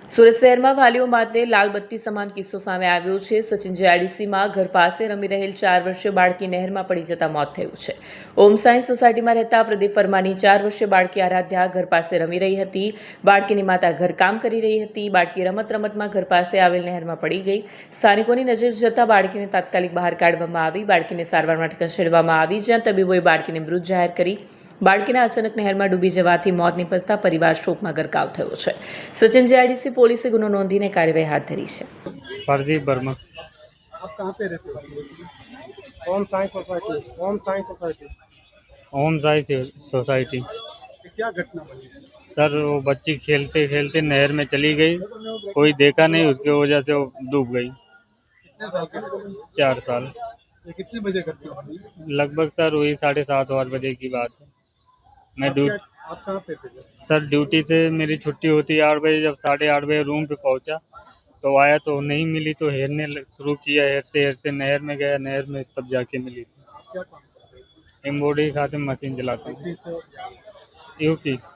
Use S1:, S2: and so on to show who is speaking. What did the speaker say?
S1: સુરત શહેરમાં વાલીઓ માટે લાલબત્તી સમાન કિસ્સો સામે આવ્યો છે। સચિન જીઆઈડીસીમાં ઘર પાસે રમી રહેલ 4 વર્ષીય બાળકી નહેરમાં પડી જતા મોત થયું છે। ઓમ સાયન્સ સોસાયટીમાં રહેતા પ્રદીપ વર્માની 4 વર્ષીય બાળકી આરાધ્યા ઘર પાસે રમી રહી હતી। બાળકીની માતા ઘરકામ કરી રહી હતી। બાળકી રમતમાં ઘર પાસે આવેલ નહેરમાં પડી ગઈ। સ્થાનિકોની નજર જતા બાળકીને તાત્કાલિક બહાર કાઢવામાં આવી। બાળકીને સારવાર માટે ખસેડવામાં આવી, જ્યાં તબીબોએ બાળકીને મૃત જાહેર કરી। બાળકીના અચાનક નહેરમાં ડૂબી જવાથી મોત નિપજતા પરિવાર શોકમાં ગરકાવ થયો છે। સચિન જીઆઈડીસી પોલીસે गुनो नोंधीने कार्यवाही हाथ धरी है।
S2: प्रदीप वर्मा।
S3: आप कहाँ पे रहते हो? ओम साइंस सोसाइटी। ओम साइंस सोसाइटी।
S2: ओम साई सोसाइटी।
S3: क्या घटना बनी?
S2: सर वो बच्ची खेलते खेलते नहर में चली गई, कोई देखा नहीं, उसकी वजह से वो डूब गई।
S3: कितने साल की?
S2: 4 साल।
S3: ये कितने बजे घटना बनी?
S2: लगभग सर वही 7:30-8 बजे की बात है। मैं
S3: आप कहाँ पे थे?
S2: सर ड्यूटी से मेरी छुट्टी होती है 8 बजे। जब 8:30 बजे रूम पे पहुंचा तो आया तो नहीं मिली, तो हेरने शुरू किया। हेरते हेरते नहर में गया, नहर में तब जाके मिली थी।
S3: क्या काम करते
S2: एम्ब्रॉयडरी खाते मशीन चलाता हूँ।
S3: हो?
S2: यूपी।